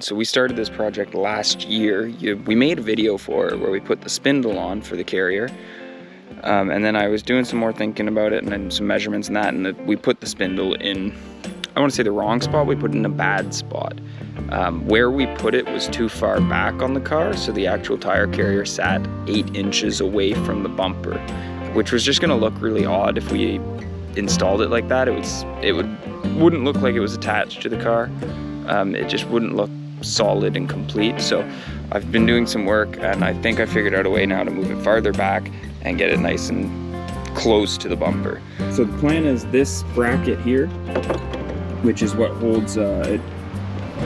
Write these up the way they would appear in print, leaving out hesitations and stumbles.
So we started this project last year. We made a video for it where we put the spindle on for the carrier. And then I was doing some more thinking about it and then some measurements and that, and we put the spindle in, I want to say the wrong spot, we put it in a bad spot. Where we put it was too far back on the car, so the actual tire carrier sat 8 inches away from the bumper, which was just going to look really odd if we installed it like that. It wouldn't look like it was attached to the car. It just wouldn't look solid and complete. So I've been doing some work and I think I figured out a way now to move it farther back and get it nice and close to the bumper. So the plan is this bracket here, which is what holds it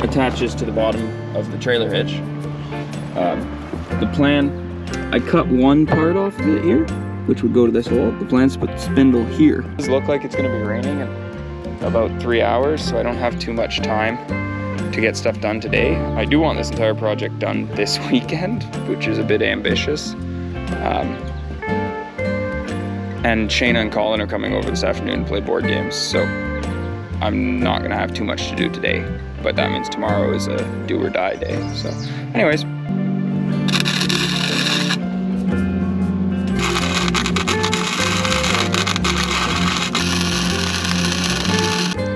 attaches to the bottom of the trailer hitch. The plan, I cut one part off of it here, which would go to this hole. The plan's to put the spindle here. It does look like it's going to be raining in about 3 hours, so I don't have too much time to get stuff done today. I do want this entire project done this weekend, which is a bit ambitious. And Shayna and Colin are coming over this afternoon to play board games, so I'm not gonna have too much to do today, but that means tomorrow is a do or die day. So anyways.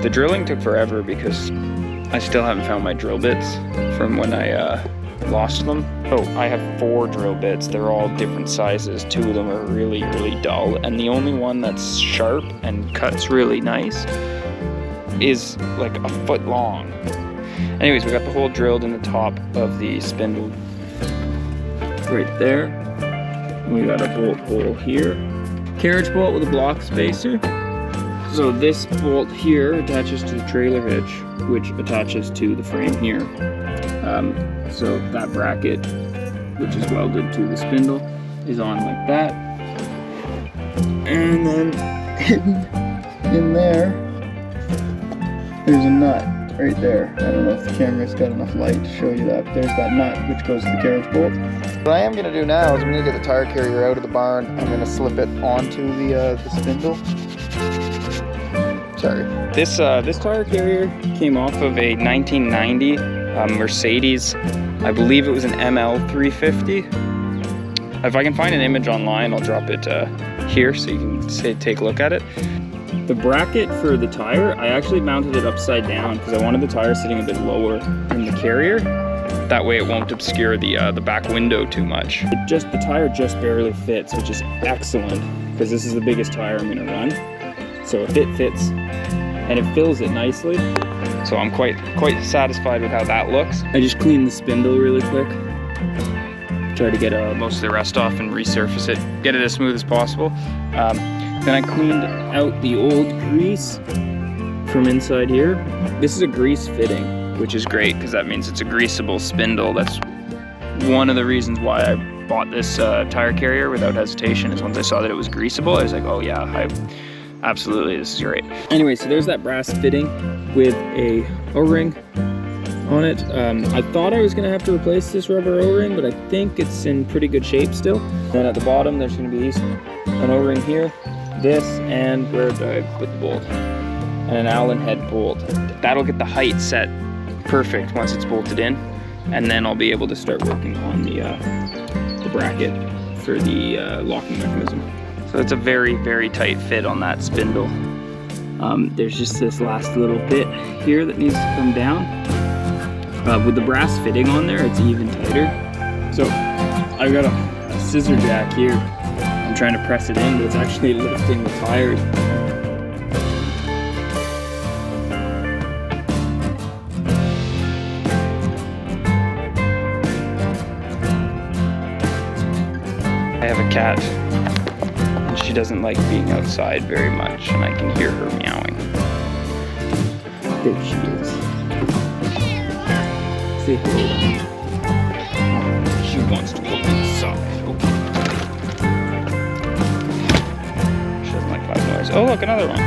The drilling took forever because I still haven't found my drill bits from when I lost them. Oh, I have 4 drill bits. They're all different sizes. 2 of them are really, really dull. And the only one that's sharp and cuts really nice is like a foot long. Anyways, we got the hole drilled in the top of the spindle right there. We got a bolt hole here. Carriage bolt with a block spacer. So this bolt here attaches to the trailer hitch, which attaches to the frame here. So that bracket, which is welded to the spindle, is on like that. And then in there, there's a nut right there. I don't know if the camera's got enough light to show you that, but there's that nut which goes to the carriage bolt. What I am going to do now is I'm going to get the tire carrier out of the barn. I'm going to slip it onto the spindle. Sorry. This tire carrier came off of a 1990 Mercedes. I believe it was an ML350. If I can find an image online, I'll drop it here so you can take a look at it. The bracket for the tire, I actually mounted it upside down because I wanted the tire sitting a bit lower in the carrier. That way it won't obscure the back window too much. The tire just barely fits, which is excellent because this is the biggest tire I'm going to run. So if it fits and it fills it nicely, so I'm quite satisfied with how that looks. I just cleaned the spindle really quick. Try to get most of the rust off and resurface it, get it as smooth as possible. Then I cleaned out the old grease from inside here. This is a grease fitting, which is great because that means it's a greasable spindle. That's one of the reasons why I bought this tire carrier without hesitation, is once I saw that it was greasable, I was like, oh yeah, absolutely, this is great. Anyway, so there's that brass fitting with a O-ring on it. I thought I was gonna have to replace this rubber O-ring, but I think it's in pretty good shape still. Then at the bottom, there's gonna be an O-ring here, this, and where did I put the bolt? And an Allen head bolt. That'll get the height set perfect once it's bolted in, and then I'll be able to start working on the bracket for the locking mechanism. So it's a very, very tight fit on that spindle. There's just this last little bit here that needs to come down. With the brass fitting on there, it's even tighter. So I've got a scissor jack here. I'm trying to press it in, but it's actually lifting the tires. I have a cat. She doesn't like being outside very much, and I can hear her meowing. There she is. Say hello. She wants to go inside. Okay. She doesn't like loud noise. Oh, look, another one.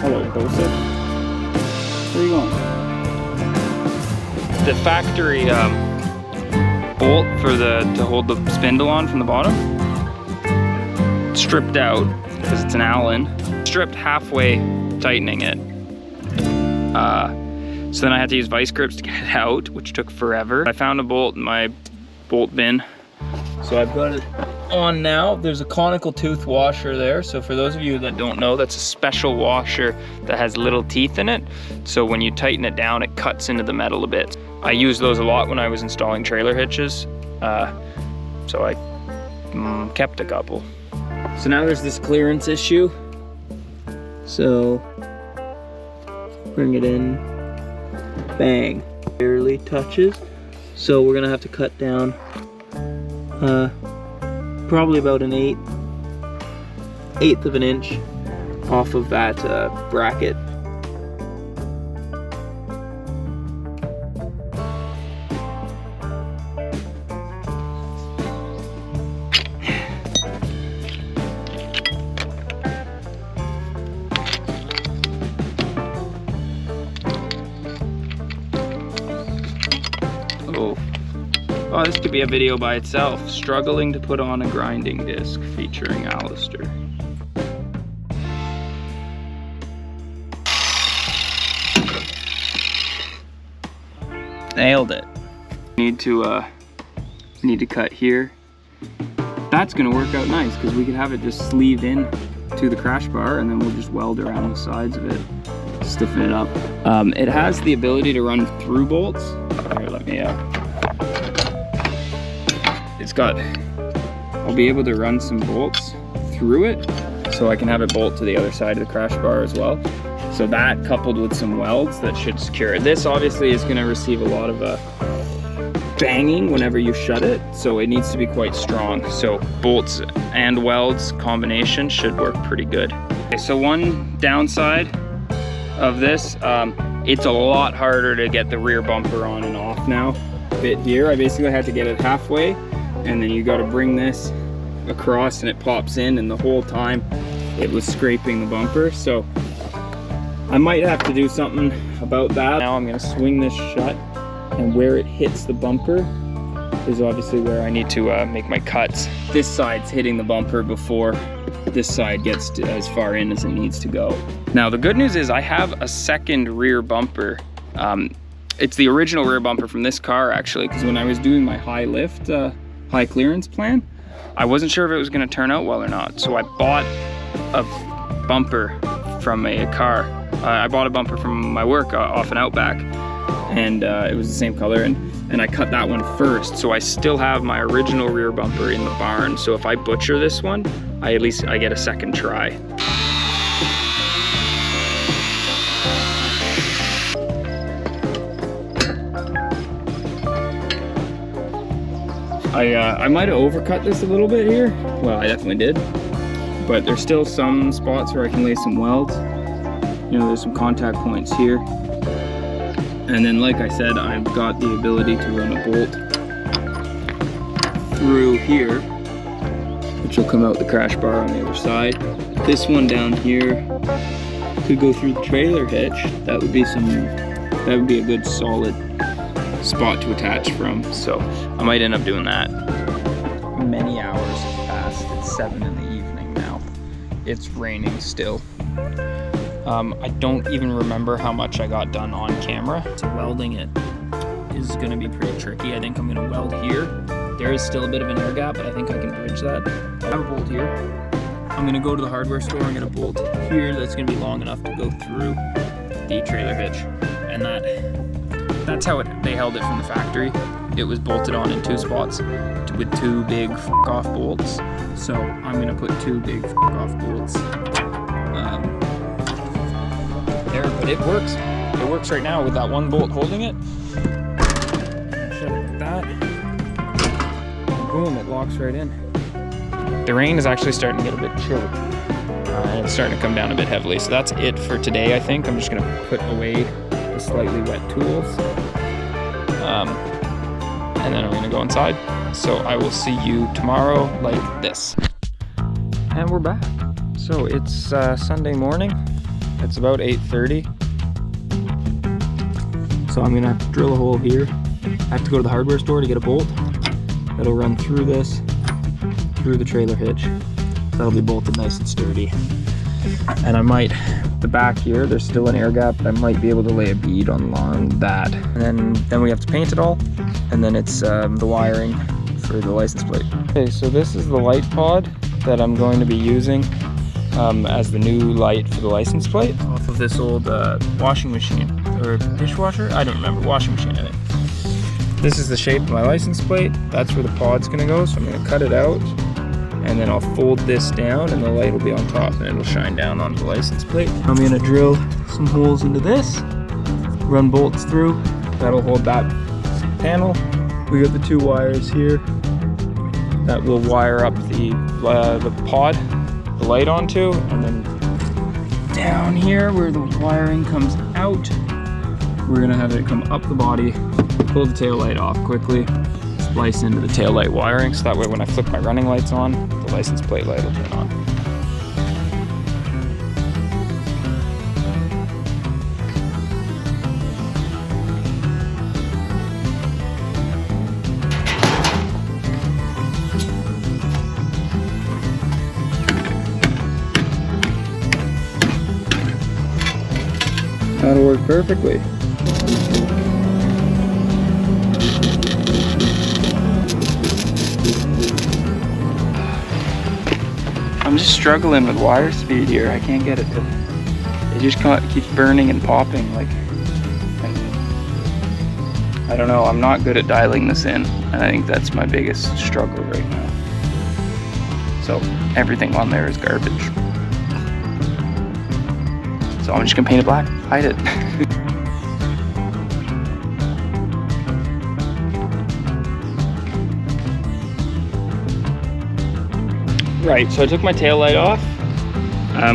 Hello, Bosa. Where are you going? The factory bolt to hold the spindle on from the bottom, stripped out because it's an Allen, stripped halfway tightening it. So then I had to use vice grips to get it out, which took forever. I found a bolt in my bolt bin. So I've got it on now. There's a conical tooth washer there. So for those of you that don't know, that's a special washer that has little teeth in it. So when you tighten it down, it cuts into the metal a bit. I used those a lot when I was installing trailer hitches. So I kept a couple. So now there's this clearance issue. So bring it in, bang, barely touches. So we're gonna have to cut down probably about an eighth of an inch off of that bracket. Oh, this could be a video by itself. Struggling to put on a grinding disc featuring Alistair. Nailed it. Need to cut here. That's gonna work out nice because we could have it just sleeved in to the crash bar and then we'll just weld around the sides of it, stiffen it up. It has the ability to run through bolts. Here, let me I'll be able to run some bolts through it so I can have it bolt to the other side of the crash bar as well. So that coupled with some welds, that should secure it. This obviously is going to receive a lot of banging whenever you shut it, so it needs to be quite strong. So bolts and welds combination should work pretty good. Okay, so one downside of this, it's a lot harder to get the rear bumper on and off now. Bit here, I basically had to get it halfway, and then you got to bring this across and it pops in, and the whole time it was scraping the bumper. So I might have to do something about that. Now I'm going to swing this shut, and where it hits the bumper is obviously where I need to make my cuts. This side's hitting the bumper before this side gets to as far in as it needs to go. Now the good news is I have a second rear bumper. It's the original rear bumper from this car actually, because when I was doing my high lift, high clearance plan, I wasn't sure if it was going to turn out well or not. So I bought a bumper from a car. I bought a bumper from my work off an Outback, and it was the same color, and I cut that one first. So I still have my original rear bumper in the barn. So if I butcher this one, at least I get a second try. I might have overcut this a little bit here. Well, I definitely did. But there's still some spots where I can lay some welds. You know, there's some contact points here. And then, like I said, I've got the ability to run a bolt through here, which will come out the crash bar on the other side. This one down here could go through the trailer hitch. That would be a good solid spot to attach from. So I might end up doing that. Many hours have passed. It's 7 in the evening now. It's raining still. I don't even remember how much I got done on camera. So welding it is gonna be pretty tricky. I think I'm gonna weld here. There is still a bit of an air gap, but I think I can bridge that. I have a bolt here. I'm gonna go to the hardware store and get a bolt here that's gonna be long enough to go through the trailer hitch. And that's how they held it from the factory. It was bolted on in 2 spots with 2 big f**k-off bolts. So I'm gonna put 2 big f**k-off bolts there, but it works. It works right now with that one bolt holding it. Shut it like that. And boom, it locks right in. The rain is actually starting to get a bit chilly. And it's starting to come down a bit heavily. So that's it for today, I think. I'm just gonna put away the slightly wet tools. And then I'm gonna go inside. So I will see you tomorrow like this. And we're back. So it's Sunday morning. It's about 8:30. So I'm gonna have to drill a hole here. I have to go to the hardware store to get a bolt that'll run through this, through the trailer hitch. That'll be bolted nice and sturdy. And I might the back here, there's still an air gap. I might be able to lay a bead along that. And then we have to paint it all. And then it's the wiring for the license plate. Okay, so this is the light pod that I'm going to be using as the new light for the license plate. Off of this old washing machine, or dishwasher? I don't remember, washing machine I think. This is the shape of my license plate. That's where the pod's gonna go, so I'm gonna cut it out. And then I'll fold this down and the light will be on top and it'll shine down onto the license plate. I'm gonna drill some holes into this, run bolts through. That'll hold that panel. We got the two wires here that will wire up the pod, the light onto, and then down here where the wiring comes out, we're gonna have it come up the body, pull the tail light off quickly, splice into the tail light wiring, so that way when I flip my running lights on, the license plate light will turn on. That'll work perfectly. I'm just struggling with wire speed here. I can't get it to, it just keeps burning and popping, like, and I don't know, I'm not good at dialing this in, and I think that's my biggest struggle right now. So everything on there is garbage. So I'm just gonna paint it black, hide it. Right, so I took my tail light off.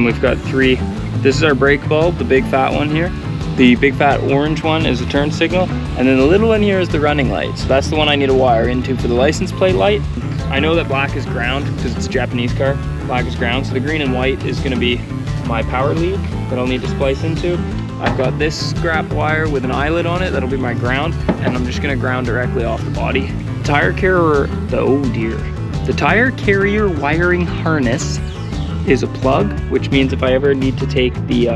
We've got three. This is our brake bulb, the big fat one here. The big fat orange one is the turn signal. And then the little one here is the running light. So that's the one I need to wire into for the license plate light. I know that black is ground because it's a Japanese car. Black is ground, so the green and white is gonna be my power lead that I'll need to splice into. I've got this scrap wire with an eyelet on it, that'll be my ground, and I'm just gonna ground directly off the body. Tire carrier, the tire carrier wiring harness is a plug, which means if I ever need to take the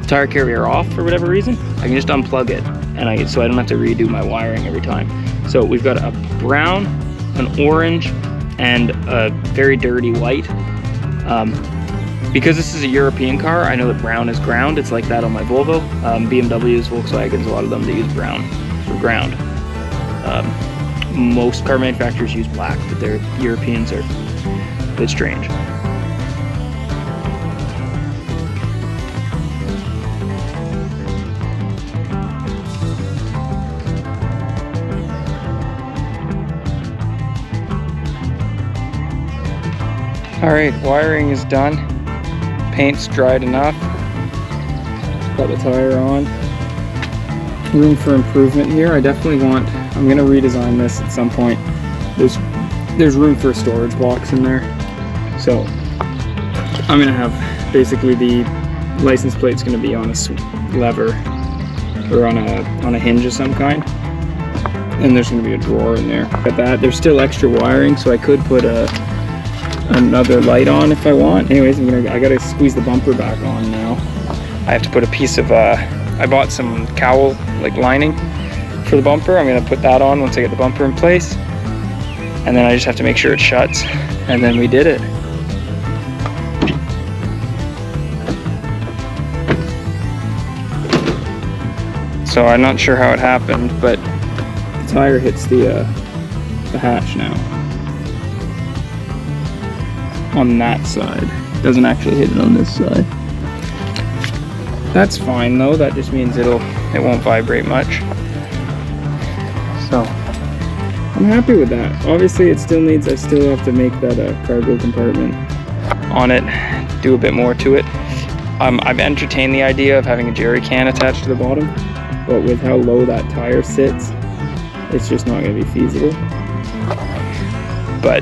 tire carrier off for whatever reason, I can just unplug it, and so I don't have to redo my wiring every time. So we've got a brown, an orange, and a very dirty white. Because this is a European car, I know that brown is ground. It's like that on my Volvo. BMWs, Volkswagens, a lot of them, they use brown for ground. Most car manufacturers use black, but their Europeans are a bit strange. All right, wiring is done. Paint's dried enough. Got the tire on. Room for improvement here. I definitely want, I'm gonna redesign this at some point. There's room for a storage box in there. So I'm gonna have basically the license plate's gonna be on a lever or on a hinge of some kind. And there's gonna be a drawer in there. Got that. There's still extra wiring, so I could put another light on if I want. Anyways, I gotta squeeze the bumper back on now. I have to put a piece of, I bought some cowl like lining for the bumper. I'm gonna put that on once I get the bumper in place. And then I just have to make sure it shuts. And then we did it. So I'm not sure how it happened, but the tire hits the hatch now. On that side. Doesn't actually hit it on this side. That's fine though, that just means it won't vibrate much. So I'm happy with that. Obviously it still needs, I still have to make that cargo compartment on it, do a bit more to it. I've entertained the idea of having a jerry can attached to the bottom, but with how low that tire sits, it's just not going to be feasible. But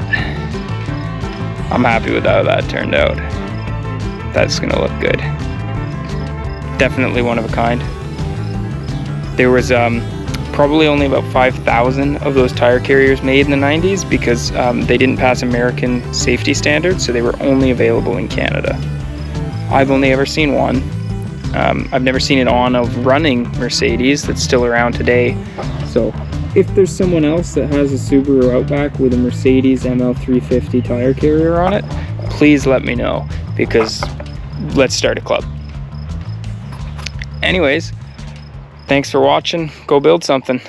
I'm happy with how that turned out. That's gonna look good. Definitely one of a kind. There was probably only about 5,000 of those tire carriers made in the 90s because they didn't pass American safety standards, so they were only available in Canada. I've only ever seen one, I've never seen it on a running Mercedes that's still around today. So if there's someone else that has a Subaru Outback with a Mercedes ML350 tire carrier on it, please let me know, because let's start a club. Anyways, thanks for watching. Go build something.